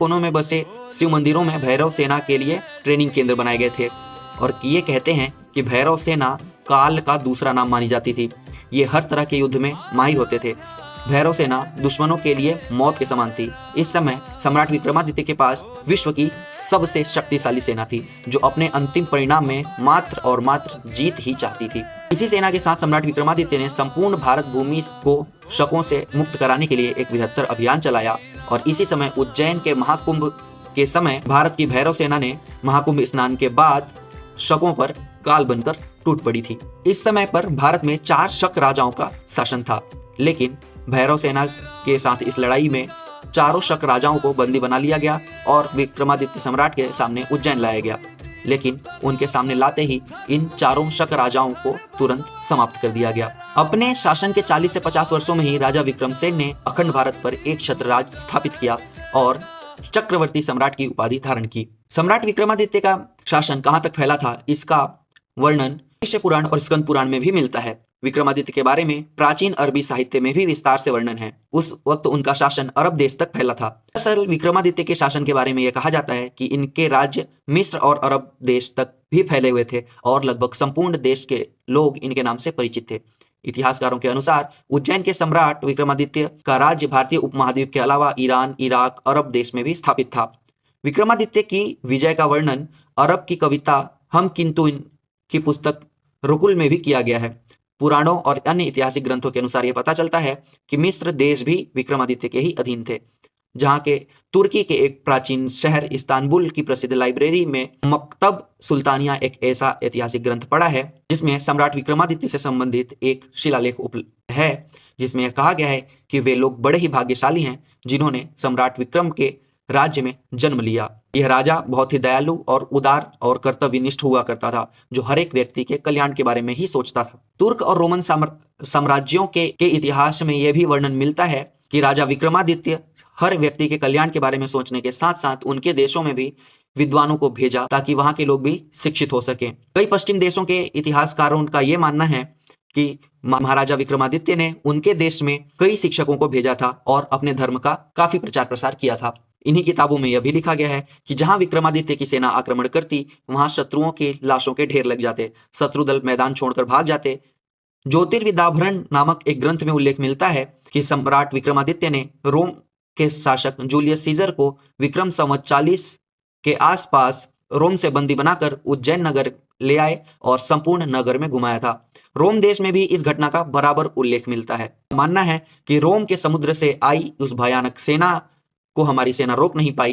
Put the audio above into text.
कोनों में बसे शिव मंदिरों में भैरव सेना के लिए ट्रेनिंग केंद्र बनाए गए थे और ये कहते हैं कि भैरव सेना काल का दूसरा नाम मानी जाती थी। ये हर तरह के युद्ध में माहिर होते थे। भैरव सेना दुश्मनों के लिए मौत के समान थी। इस समय सम्राट विक्रमादित्य के पास विश्व की सबसे शक्तिशाली सेना थी, जो अपने अंतिम परिणाम में मात्र और मात्र जीत ही चाहती थी। इसी सेना के साथ सम्राट विक्रमादित्य ने संपूर्ण भारत भूमि को शकों से मुक्त कराने के लिए एक बृहत्तर अभियान चलाया और इसी समय उज्जैन के महाकुंभ के समय भारत की भैरव सेना ने महाकुंभ स्नान के बाद शकों पर काल बनकर टूट पड़ी थी। इस समय पर भारत में 4 शक राजाओं का शासन था, लेकिन भैरव सेना के साथ इस लड़ाई में चारों शक राजाओं को बंदी बना लिया गया और विक्रमादित्य सम्राट के सामने उज्जैन लाया गया। लेकिन उनके सामने लाते ही इन चारों शक राजाओं को तुरंत समाप्त कर दिया गया। अपने शासन के 40 से 50 वर्षों में ही राजा विक्रमसेन ने अखंड भारत पर एक छत्रराज स्थापित किया और चक्रवर्ती सम्राट की उपाधि धारण की। सम्राट विक्रमादित्य का शासन कहाँ तक फैला था, इसका वर्णन भविष्य पुराण और स्कंद पुराण में भी मिलता है। विक्रमादित्य के बारे में प्राचीन अरबी साहित्य में भी विस्तार से वर्णन है। उस वक्त उनका शासन अरब देश तक फैला था। दरअसल विक्रमादित्य के शासन के बारे में यह कहा जाता है कि इनके राज्य मिस्र और अरब देश तक भी फैले हुए थे और लगभग संपूर्ण देश के लोग इनके नाम से परिचित थे। इतिहासकारों के अनुसार उज्जैन के सम्राट विक्रमादित्य का राज्य भारतीय उपमहाद्वीप के अलावा ईरान, इराक, अरब देश में भी स्थापित था। विक्रमादित्य की विजय का वर्णन अरब की कविता हम किंतु की पुस्तक रुकुल में भी किया गया है। पुराणों और अन्य ऐतिहासिक ग्रंथों के अनुसार यह पता चलता है कि मिस्र देश भी विक्रमादित्य के ही अधीन थे। जहां के तुर्की के एक प्राचीन शहर इस्तांबुल की प्रसिद्ध लाइब्रेरी में मकतब सुल्तानिया एक ऐसा ऐतिहासिक ग्रंथ पढ़ा है जिसमें सम्राट विक्रमादित्य से संबंधित एक शिलालेख उपलब्ध है, जिसमें यह कहा गया है कि वे लोग बड़े ही भाग्यशाली हैं जिन्होंने सम्राट विक्रम के राज्य में जन्म लिया। यह राजा बहुत ही दयालु और उदार और कर्तव्यनिष्ठ हुआ करता था, जो हर एक व्यक्ति के कल्याण के बारे में ही सोचता था। तुर्क और रोमन साम्राज्यों के इतिहास में यह भी वर्णन मिलता है कि राजा विक्रमादित्य हर व्यक्ति के कल्याण के बारे में सोचने के साथ साथ उनके देशों में भी विद्वानों को भेजा ताकि वहां के लोग भी शिक्षित हो सके। कई पश्चिम देशों के इतिहासकारों का यह मानना है कि महाराजा विक्रमादित्य ने उनके देश में कई शिक्षकों को भेजा था और अपने धर्म का काफी प्रचार प्रसार किया था। इन्हीं किताबों में यह भी लिखा गया है कि जहां विक्रमादित्य की सेना आक्रमण करती, वहां शत्रुओं की लाशों के ढेर लग जाते, शत्रु दल मैदान छोड़कर भाग जाते। ज्योतिर्विदाभरण नामक एक ग्रंथ में उल्लेख मिलता है कि सम्राट विक्रमादित्य ने रोम के शासक जूलियस सीजर को विक्रम संवत 40 के आसपास रोम से बंदी बनाकर उज्जैन नगर ले आए और संपूर्ण नगर में घुमाया था। रोम देश में भी इस घटना का बराबर उल्लेख मिलता है। मानना है कि रोम के समुद्र से आई उस भयानक सेना को हमारी सेना रोक नहीं पाई